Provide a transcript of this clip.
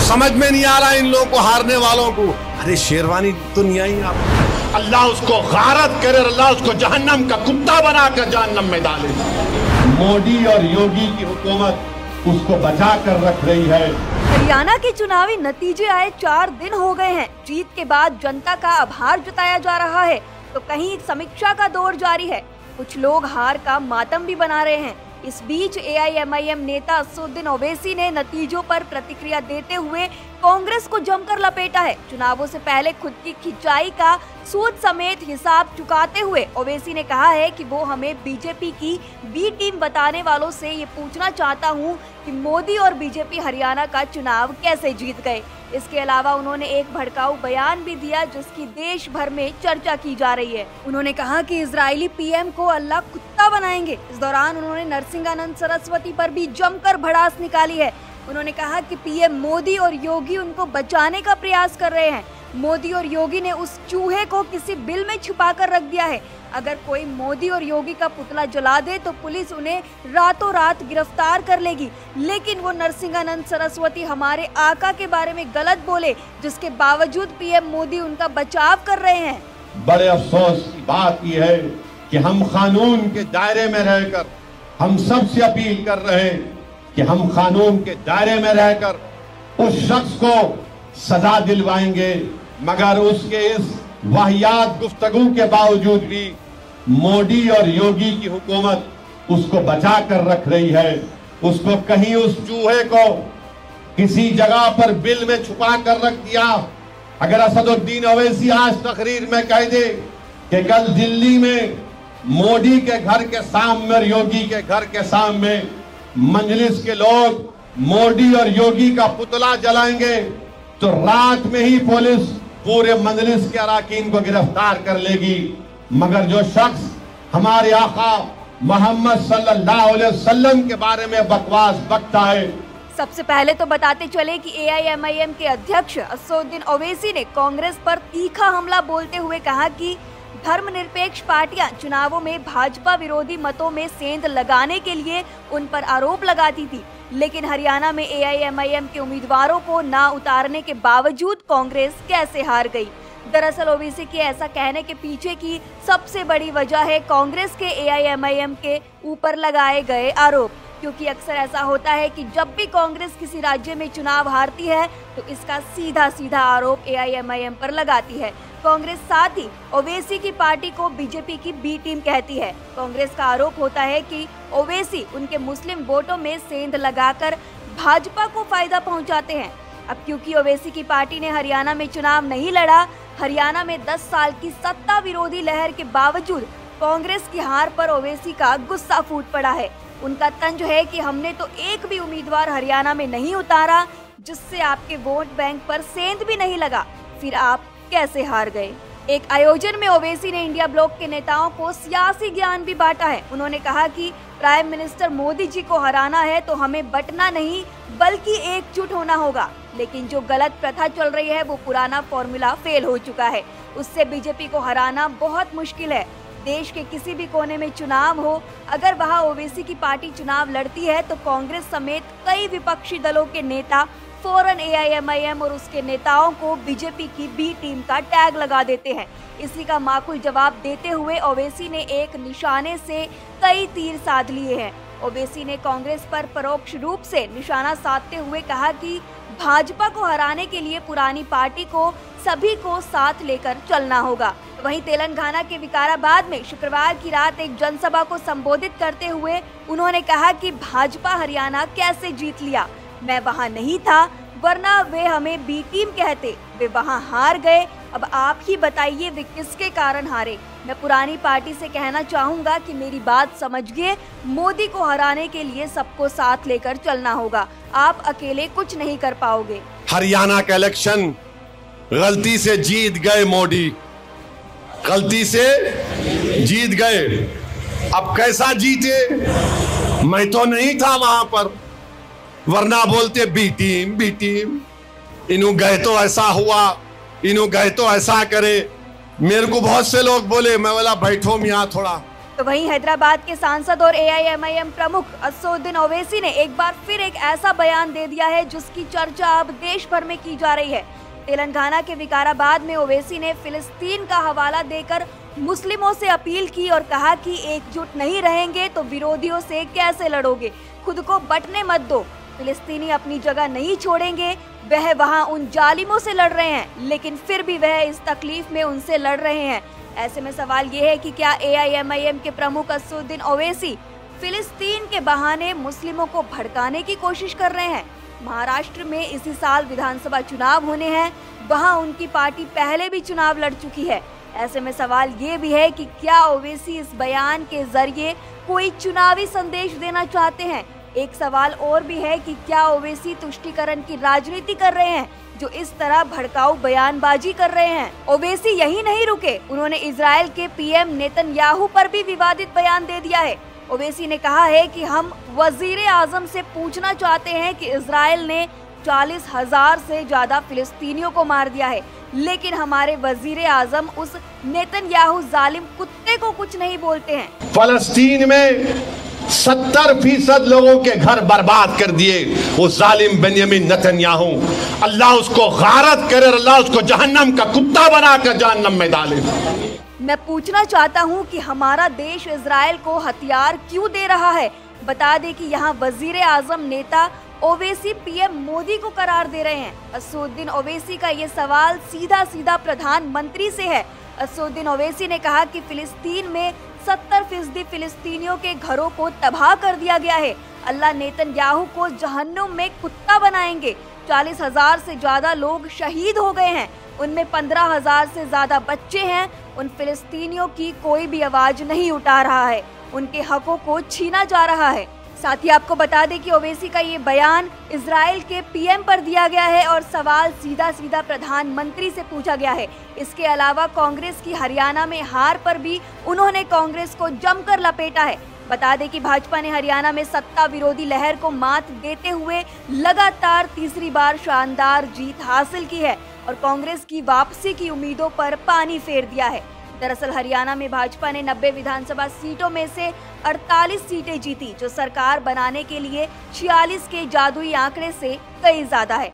समझ में नहीं आ रहा इन लोगों को, हारने वालों को। अरे शेरवानी तो नहीं आई आप। अल्लाह उसको गारत करे, अल्लाह उसको जहन्नम का कुत्ता बनाकर जहन्नम में डाले। मोदी और योगी की हुकूमत उसको बचा कर रख रही है। हरियाणा के चुनावी नतीजे आए 4 दिन हो गए हैं। जीत के बाद जनता का आभार जताया जा रहा है तो कहीं समीक्षा का दौर जारी है। कुछ लोग हार का मातम भी बना रहे हैं। इस बीच एआईएमआईएम नेता असदुद्दीन ओवैसी ने नतीजों पर प्रतिक्रिया देते हुए कांग्रेस को जमकर लपेटा है। चुनावों से पहले खुद की खिंचाई का सूद समेत हिसाब चुकाते हुए ओवैसी ने कहा है कि वो हमें बीजेपी की बी टीम बताने वालों से ये पूछना चाहता हूँ कि मोदी और बीजेपी हरियाणा का चुनाव कैसे जीत गए। इसके अलावा उन्होंने एक भड़काऊ बयान भी दिया जिसकी देश भर में चर्चा की जा रही है। उन्होंने कहा कि इजरायली पीएम को अल्लाह कुत्ता बनाएंगे। इस दौरान उन्होंने नरसिंहानंद सरस्वती पर भी जमकर भड़ास निकाली है। उन्होंने कहा कि पीएम मोदी और योगी उनको बचाने का प्रयास कर रहे हैं। मोदी और योगी ने उस चूहे को किसी बिल में छुपा कर रख दिया है। अगर कोई मोदी और योगी का पुतला जला दे तो पुलिस उन्हें रातों रात गिरफ्तार कर लेगी, लेकिन वो नरसिंहानंद सरस्वती हमारे आका के बारे में गलत बोले, जिसके बावजूद पीएम मोदी उनका बचाव कर रहे हैं। बड़े अफसोस की बात यह है कि हम कानून के दायरे में रहकर हम सबसे अपील कर रहे हैं कि हम कानून के दायरे में रहकर उस शख्स को सजा दिलवाएंगे, मगर उसके इस वाहियात गुफ्तगू के बावजूद भी मोदी और योगी की हुकूमत उसको बचा कर रख रही है। उसको कहीं उस चूहे को किसी जगह पर बिल में छुपा कर रख दिया। अगर असदुद्दीन ओवैसी आज तकरीर में कह दे कि कल दिल्ली में मोदी के घर के सामने और योगी के घर के सामने मजलिस के लोग मोदी और योगी का पुतला जलाएंगे, तो रात में ही पुलिस पूरे मजलिस के अराकीन को गिरफ्तार कर लेगी। मगर जो शख्स हमारे आका मोहम्मद सल्लल्लाहु अलैहि वसल्लम के बारे में बकवास बकता है। सबसे पहले तो बताते चले कि एआईएमआईएम के अध्यक्ष असदुद्दीन ओवैसी ने कांग्रेस पर तीखा हमला बोलते हुए कहा कि धर्मनिरपेक्ष पार्टियां चुनावों में भाजपा विरोधी मतों में सेंध लगाने के लिए उन पर आरोप लगाती थी, लेकिन हरियाणा में एआईएमआईएम के उम्मीदवारों को ना उतारने के बावजूद कांग्रेस कैसे हार गई। दरअसल ओवैसी के ऐसा कहने के पीछे की सबसे बड़ी वजह है कांग्रेस के एआईएमआईएम के ऊपर लगाए गए आरोप, क्योंकि अक्सर ऐसा होता है कि जब भी कांग्रेस किसी राज्य में चुनाव हारती है तो इसका सीधा सीधा आरोप एआईएमआईएम पर लगाती है। कांग्रेस साथ ही ओवैसी की पार्टी को बीजेपी की बी टीम कहती है। कांग्रेस का आरोप होता है कि ओवैसी उनके मुस्लिम वोटों में सेंध लगाकर भाजपा को फायदा पहुंचाते हैं। अब क्योंकि ओवैसी की पार्टी ने हरियाणा में चुनाव नहीं लड़ा, हरियाणा में 10 साल की सत्ता विरोधी लहर के बावजूद कांग्रेस की हार पर ओवैसी का गुस्सा फूट पड़ा है। उनका तंज है कि हमने तो एक भी उम्मीदवार हरियाणा में नहीं उतारा जिससे आपके वोट बैंक पर सेंध भी नहीं लगा, फिर आप कैसे हार गए। एक आयोजन में ओवैसी ने इंडिया ब्लॉक के नेताओं को सियासी ज्ञान भी बांटा है। उन्होंने कहा कि प्राइम मिनिस्टर मोदी जी को हराना है तो हमें बंटना नहीं बल्कि एकजुट होना होगा, लेकिन जो गलत प्रथा चल रही है वो पुराना फॉर्मूला फेल हो चुका है। उससे बीजेपी को हराना बहुत मुश्किल है। देश के किसी भी कोने में चुनाव हो, अगर वहां ओवैसी की पार्टी चुनाव लड़ती है तो कांग्रेस समेत कई विपक्षी दलों के नेता फौरन एआईएमआईएम और उसके नेताओं को बीजेपी की बी टीम का टैग लगा देते हैं। इसी का माकूल जवाब देते हुए ओवैसी ने एक निशाने से कई तीर साध लिए हैं। ओवैसी ने कांग्रेस पर परोक्ष रूप से निशाना साधते हुए कहा कि भाजपा को हराने के लिए पुरानी पार्टी को सभी को साथ लेकर चलना होगा। वहीं तेलंगाना के विकाराबाद में शुक्रवार की रात एक जनसभा को संबोधित करते हुए उन्होंने कहा कि भाजपा हरियाणा कैसे जीत लिया, मैं वहां नहीं था वरना वे हमें बी टीम कहते, वे वहां हार गए। अब आप ही बताइए वे किसके कारण हारे। मैं पुरानी पार्टी से कहना चाहूंगा कि मेरी बात समझिए, मोदी को हराने के लिए सबको साथ लेकर चलना होगा, आप अकेले कुछ नहीं कर पाओगे। हरियाणा का इलेक्शन गलती से जीत गए मोदी, गलती से जीत गए। अब कैसा जीते, मैं तो नहीं था वहां पर, वरना बोलते बी टीम, इन्हों गए तो ऐसा हुआ, इन्हों गए तो ऐसा करे। मेरे को बहुत से लोग बोले, मैं बोला बैठो मियाँ थोड़ा, तो वहीं हैदराबाद के सांसद और AIMIM प्रमुख असदुद्दीन ओवैसी ने एक बार फिर एक ऐसा बयान दे दिया है जिसकी चर्चा अब देश भर में की जा रही है। तेलंगाना के विकाराबाद में ओवैसी ने फिलिस्तीन का हवाला देकर मुस्लिमों से अपील की और कहा कि एकजुट नहीं रहेंगे तो विरोधियों से कैसे लड़ोगे, खुद को बंटने मत दो। फिलिस्तीनी अपनी जगह नहीं छोड़ेंगे, वह वहां उन जालिमों से लड़ रहे हैं, लेकिन फिर भी वह इस तकलीफ में उनसे लड़ रहे हैं। ऐसे में सवाल ये है कि क्या AIMIM के प्रमुख असदुद्दीन ओवैसी फिलिस्तीन के बहाने मुस्लिमों को भड़काने की कोशिश कर रहे हैं। महाराष्ट्र में इसी साल विधानसभा चुनाव होने हैं, वहां उनकी पार्टी पहले भी चुनाव लड़ चुकी है। ऐसे में सवाल ये भी है कि क्या ओवैसी इस बयान के जरिए कोई चुनावी संदेश देना चाहते हैं। एक सवाल और भी है कि क्या ओवैसी तुष्टीकरण की राजनीति कर रहे हैं जो इस तरह भड़काऊ बयानबाजी कर रहे हैं। ओवैसी यही नहीं रुके, उन्होंने इजराइल के PM नेतन्याहू पर भी विवादित बयान दे दिया है। ओवैसी ने कहा है कि हम वजीर आजम से पूछना चाहते हैं कि इजराइल ने 40,000 से ज्यादा फिलिस्तीनियों को मार दिया है, लेकिन हमारे वजीर आजम उस नेतन्याहू जालिम कुत्ते को कुछ नहीं बोलते हैं। फलस्तीन में 70% लोगों के घर बर्बाद कर दिए वो जालिम बेंयामिन नेतन्याहू। अल्लाह उसको गारत करे, अल्लाह उसको जहन्नम का कुत्ता बनाकर जहन्नम में डाले। मैं पूछना चाहता हूं कि हमारा देश इजराइल को हथियार क्यों दे रहा है। बता दें कि यहाँ वजीर आजम नेता ओवैसी PM मोदी को करार दे रहे हैं। असदुद्दीन ओवैसी का ये सवाल सीधा सीधा प्रधानमंत्री से है। असदुद्दीन ओवैसी ने कहा कि फिलिस्तीन में 70% फिलिस्तीनियों के घरों को तबाह कर दिया गया है। अल्लाह नेतन्याहू को जहन्नुम में कुत्ता बनाएंगे। 40,000 से ज्यादा लोग शहीद हो गए हैं, उनमें 15,000 से ज्यादा बच्चे हैं। उन फिलिस्तीनियों की कोई भी आवाज नहीं उठा रहा है, उनके हकों को छीना जा रहा है। साथ ही आपको बता दें कि ओवैसी का ये बयान इजराइल के PM पर दिया गया है और सवाल सीधा सीधा प्रधानमंत्री से पूछा गया है। इसके अलावा कांग्रेस की हरियाणा में हार पर भी उन्होंने कांग्रेस को जमकर लपेटा है। बता दें कि भाजपा ने हरियाणा में सत्ता विरोधी लहर को मात देते हुए लगातार तीसरी बार शानदार जीत हासिल की है और कांग्रेस की वापसी की उम्मीदों पर पानी फेर दिया है। दरअसल हरियाणा में भाजपा ने 90 विधानसभा सीटों में से 48 सीटें जीती, जो सरकार बनाने के लिए 46 के जादुई आंकड़े से कई ज्यादा है।